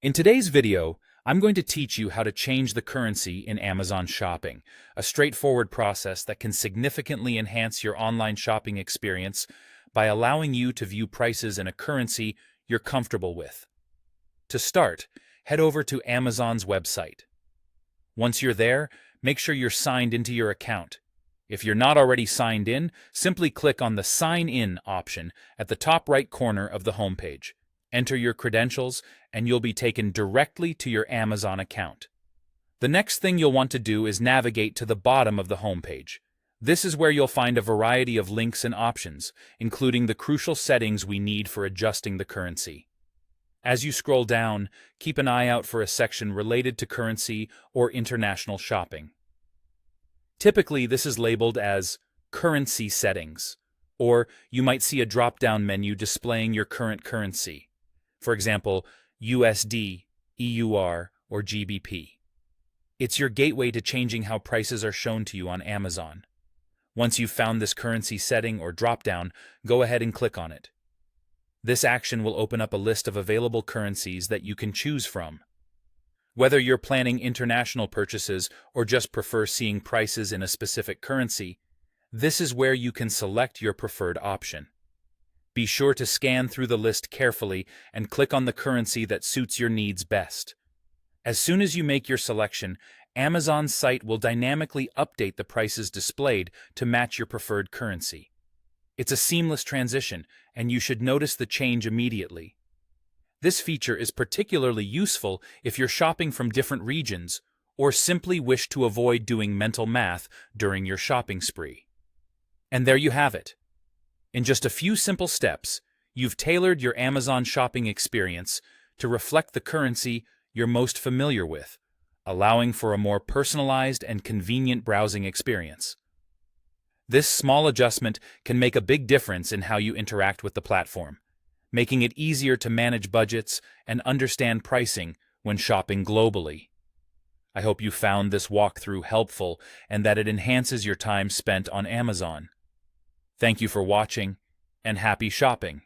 In today's video, I'm going to teach you how to change the currency in Amazon Shopping, a straightforward process that can significantly enhance your online shopping experience by allowing you to view prices in a currency you're comfortable with. To start, head over to Amazon's website. Once you're there, make sure you're signed into your account. If you're not already signed in, simply click on the Sign In option at the top right corner of the homepage. Enter your credentials, and you'll be taken directly to your Amazon account. The next thing you'll want to do is navigate to the bottom of the homepage. This is where you'll find a variety of links and options, including the crucial settings we need for adjusting the currency. As you scroll down, keep an eye out for a section related to currency or international shopping. Typically, this is labeled as Currency Settings, or you might see a drop-down menu displaying your current currency. For example, USD, EUR, or GBP. It's your gateway to changing how prices are shown to you on Amazon. Once you've found this currency setting or drop-down, go ahead and click on it. This action will open up a list of available currencies that you can choose from. Whether you're planning international purchases or just prefer seeing prices in a specific currency, this is where you can select your preferred option. Be sure to scan through the list carefully and click on the currency that suits your needs best. As soon as you make your selection, Amazon's site will dynamically update the prices displayed to match your preferred currency. It's a seamless transition, and you should notice the change immediately. This feature is particularly useful if you're shopping from different regions or simply wish to avoid doing mental math during your shopping spree. And there you have it. In just a few simple steps, you've tailored your Amazon shopping experience to reflect the currency you're most familiar with, allowing for a more personalized and convenient browsing experience. This small adjustment can make a big difference in how you interact with the platform, making it easier to manage budgets and understand pricing when shopping globally. I hope you found this walkthrough helpful and that it enhances your time spent on Amazon. Thank you for watching, and happy shopping!